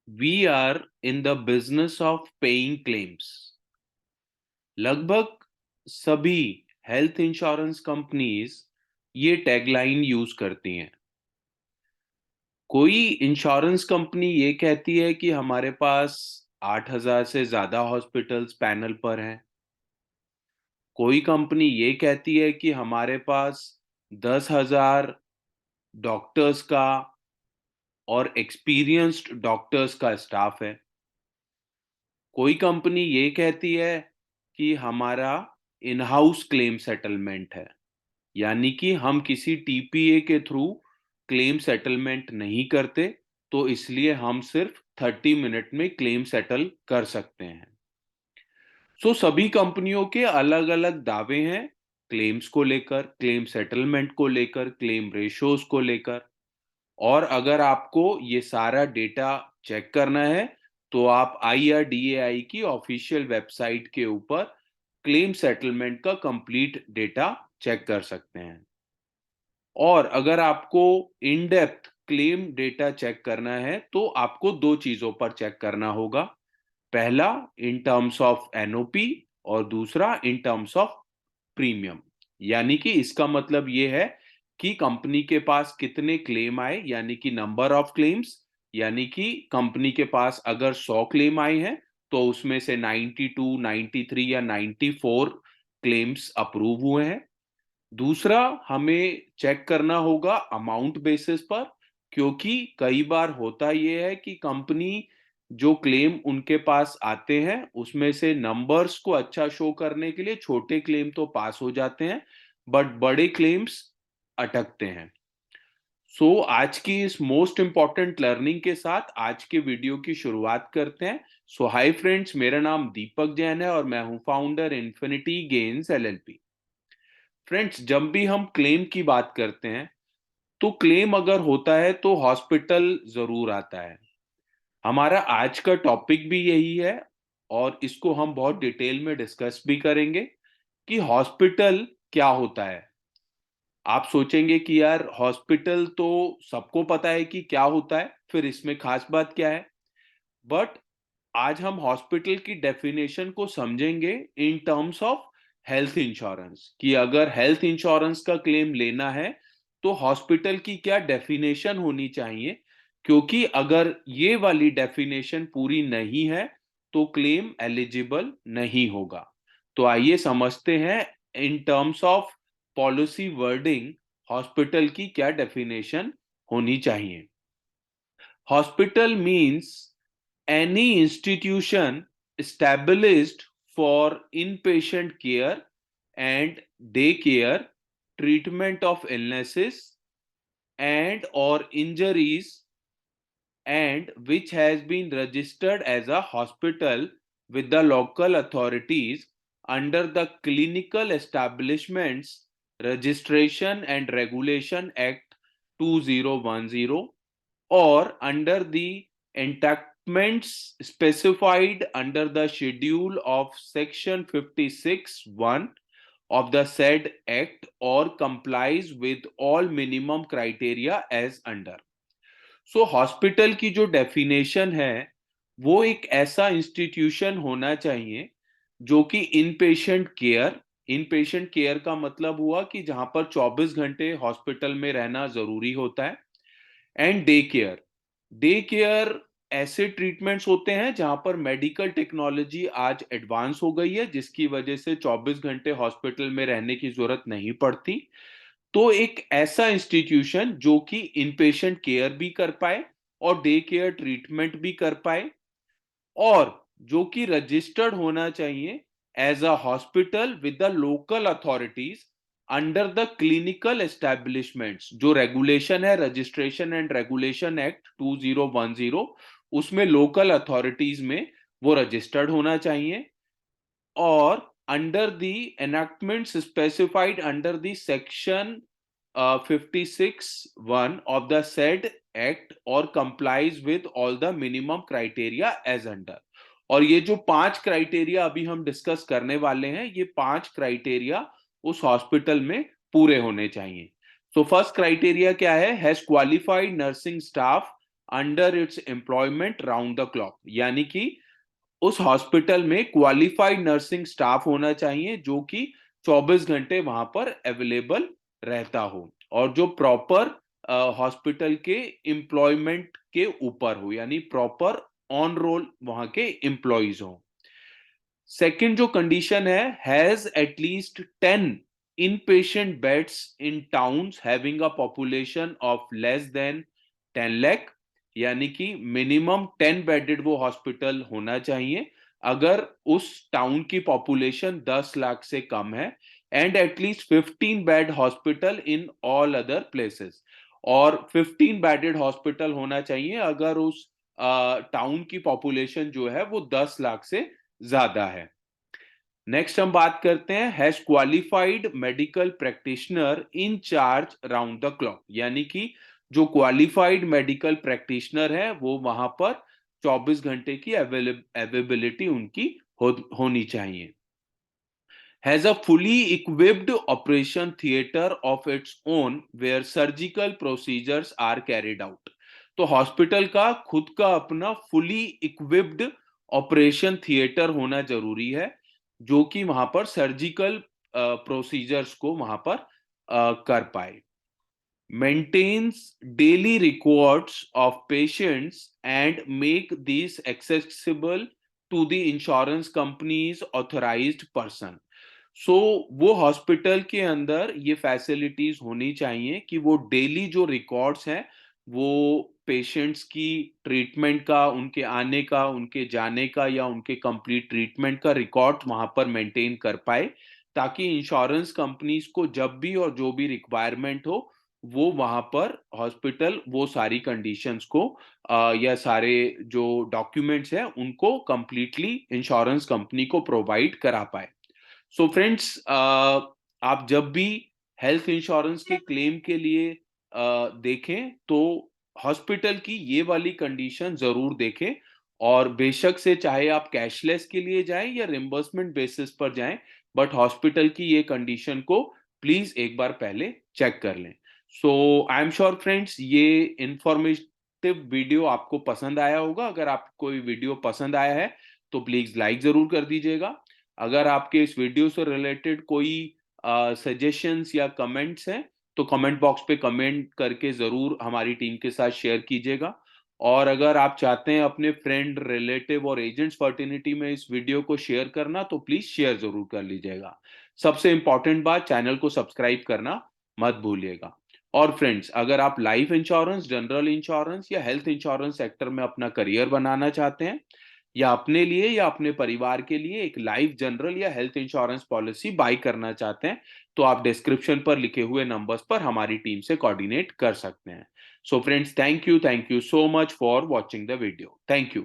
We are in the business of paying claims. लगभग सभी health insurance companies ये tagline use करती हैं। कोई इंश्योरेंस कंपनी ये कहती है कि हमारे पास 8,000 से ज्यादा हॉस्पिटल्स पैनल पर हैं। कोई कंपनी ये कहती है कि हमारे पास 10,000 डॉक्टर्स का और एक्सपीरियंस्ड डॉक्टर्स का स्टाफ है। कोई कंपनी ये कहती है कि हमारा इन हाउस क्लेम सेटलमेंट है, यानी कि हम किसी टीपीए के थ्रू क्लेम सेटलमेंट नहीं करते, तो इसलिए हम सिर्फ 30 मिनट में क्लेम सेटल कर सकते हैं। सभी कंपनियों के अलग अलग दावे हैं, क्लेम्स को लेकर, क्लेम सेटलमेंट को लेकर, क्लेम रेशोज को लेकर। और अगर आपको ये सारा डेटा चेक करना है तो आप IRDAI की ऑफिशियल वेबसाइट के ऊपर क्लेम सेटलमेंट का कंप्लीट डेटा चेक कर सकते हैं। और अगर आपको in depth claim data check करना है तो आपको दो चीजों पर चेक करना होगा। पहला इन टर्म्स ऑफ एनओपी और दूसरा इन टर्म्स ऑफ प्रीमियम। यानी कि इसका मतलब ये है कि कंपनी के पास कितने क्लेम आए, यानी कि नंबर ऑफ क्लेम्स। यानी कि कंपनी के पास अगर 100 क्लेम आए हैं तो उसमें से 92, 93 या 94 क्लेम्स अप्रूव हुए हैं। दूसरा हमें चेक करना होगा अमाउंट बेसिस पर, क्योंकि कई बार होता यह है कि कंपनी जो क्लेम उनके पास आते हैं उसमें से नंबर्स को अच्छा शो करने के लिए छोटे क्लेम तो पास हो जाते हैं, बट बड़े क्लेम्स अटकते हैं। आज की इस मोस्ट इंपॉर्टेंट लर्निंग के साथ आज के वीडियो की शुरुआत करते हैं। हाय फ्रेंड्स, मेरा नाम दीपक जैन है और मैं हूं founder infinity gains LLP। Friends, जब भी हम क्लेम की बात करते हैं तो क्लेम अगर होता है तो हॉस्पिटल जरूर आता है। हमारा आज का टॉपिक भी यही है और इसको हम बहुत डिटेल में डिस्कस भी करेंगे कि हॉस्पिटल क्या होता है। आप सोचेंगे कि यार हॉस्पिटल तो सबको पता है कि क्या होता है, फिर इसमें खास बात क्या है। बट आज हम हॉस्पिटल की डेफिनेशन को समझेंगे in terms of health insurance, कि अगर हेल्थ इंश्योरेंस का क्लेम लेना है तो हॉस्पिटल की क्या डेफिनेशन होनी चाहिए, क्योंकि अगर ये वाली डेफिनेशन पूरी नहीं है तो क्लेम एलिजिबल नहीं होगा। तो आइए समझते हैं in terms of policy wording hospital की क्या डेफिनेशन होनी चाहिए। Hospital means any institution established for inpatient care and day care, treatment of illnesses and or injuries, and which has been registered as a hospital with the local authorities under the Clinical Establishments Registration and Regulation Act 2010, or under the enactments specified under the schedule of section 56(1) of the said act, or complies with all minimum criteria as under। Hospital की जो definition है वो एक ऐसा institution होना चाहिए जो कि इन पेशेंट केयर का मतलब हुआ कि जहां पर 24 घंटे हॉस्पिटल में रहना जरूरी होता है। एंड डे केयर ऐसे ट्रीटमेंट्स होते हैं जहां पर मेडिकल टेक्नोलॉजी आज एडवांस हो गई है, जिसकी वजह से 24 घंटे हॉस्पिटल में रहने की जरूरत नहीं पड़ती। तो एक ऐसा इंस्टीट्यूशन जो कि इनपेशेंट केयर भी कर पाए और डे केयर ट्रीटमेंट भी कर पाए, और जो कि रजिस्टर्ड होना चाहिए as a hospital with the local authorities under the clinical establishments. जो रेगुलेशन है रजिस्ट्रेशन एंड रेगुलेशन एक्ट 2010, उसमें लोकल अथॉरिटीज में वो रजिस्टर्ड होना चाहिए। और under the enactments specified under the section 56(1) of the said act, or complies with all the minimum criteria as under। और ये जो 5 क्राइटेरिया अभी हम डिस्कस करने वाले हैं, ये 5 क्राइटेरिया उस हॉस्पिटल में पूरे होने चाहिए। फर्स्ट क्राइटेरिया क्या है? Has qualified nursing staff under its employment round the clock, यानी कि उस हॉस्पिटल में क्वालिफाइड नर्सिंग स्टाफ होना चाहिए जो कि 24 घंटे वहां पर अवेलेबल रहता हो और जो प्रॉपर हॉस्पिटल के एम्प्लॉयमेंट के ऊपर हो, यानी प्रॉपर ऑन रोल वहां के एम्प्लॉइज हो। सेकंड जो कंडीशन है, has at least 10 inpatient beds in towns having a population of less than 10 lakh, यानी कि मिनिमम 10 बेडेड वो हॉस्पिटल होना चाहिए अगर उस टाउन की पॉपुलेशन 10 लाख से कम है, and at least 15 bed hospital in all other places, और 15 बेडेड हॉस्पिटल होना चाहिए अगर उस टाउन की पॉपुलेशन जो है वो 10 लाख से ज्यादा है। नेक्स्ट हम बात करते हैं, has qualified medical practitioner in charge round the clock, यानी कि जो क्वालिफाइड मेडिकल प्रैक्टिशनर है वो वहां पर 24 घंटे की अवेलेबिलिटी उनकी होनी चाहिए। Has a fully equipped operation theatre of its own where surgical procedures are carried out. तो हॉस्पिटल का खुद का अपना फुली इक्विप्ड ऑपरेशन थिएटर होना जरूरी है जो कि वहां पर सर्जिकल प्रोसीजर्स को वहां पर कर पाए। maintains daily records of patients and make these accessible to the insurance company's authorized person। सो वो हॉस्पिटल के अंदर ये फैसिलिटीज होनी चाहिए कि वो डेली जो रिकॉर्ड्स हैं वो पेशेंट्स की ट्रीटमेंट का, उनके आने का, उनके जाने का या उनके कंप्लीट ट्रीटमेंट का रिकॉर्ड वहां पर मेंटेन कर पाए, ताकि इंश्योरेंस कंपनीज को जब भी और जो भी रिक्वायरमेंट हो वो वहां पर हॉस्पिटल वो सारी कंडीशंस को या सारे जो डॉक्यूमेंट्स हैं उनको कंप्लीटली इंश्योरेंस कंपनी को प्रोवाइड करा पाए। सो फ्रेंड्स, आप जब भी हेल्थ इंश्योरेंस के क्लेम के लिए देखें तो हॉस्पिटल की ये वाली कंडीशन जरूर देखें, और बेशक से चाहे आप कैशलेस के लिए जाएं या रिम्बर्समेंट बेसिस पर जाएं, बट हॉस्पिटल की ये कंडीशन को प्लीज एक बार पहले चेक कर लें। सो आई एम श्योर फ्रेंड्स, ये इंफॉर्मेटिव वीडियो आपको पसंद आया होगा। अगर आपको ये वीडियो पसंद आया है तो प्लीज लाइक जरूर कर दीजिएगा। अगर आपके इस वीडियो से रिलेटेड कोई सजेशंस या कमेंट्स हैं तो कमेंट बॉक्स पे कमेंट करके जरूर हमारी टीम के साथ शेयर कीजिएगा। और अगर आप चाहते हैं अपने फ्रेंड, रिलेटिव और एजेंट्स फर्टिनिटी में इस वीडियो को शेयर करना तो प्लीज शेयर जरूर कर लीजिएगा। सबसे इंपॉर्टेंट बात, चैनल को सब्सक्राइब करना मत भूलिएगा। और फ्रेंड्स, अगर आप लाइफ इंश्योरेंस, जनरल इंश्योरेंस या हेल्थ इंश्योरेंस सेक्टर में अपना करियर बनाना चाहते हैं या अपने लिए या अपने परिवार के लिए एक लाइफ, जनरल या हेल्थ इंश्योरेंस पॉलिसी बाय करना चाहते हैं तो आप डिस्क्रिप्शन पर लिखे हुए नंबर्स पर हमारी टीम से कोऑर्डिनेट कर सकते हैं। So friends, thank you so much for watching the video. Thank you.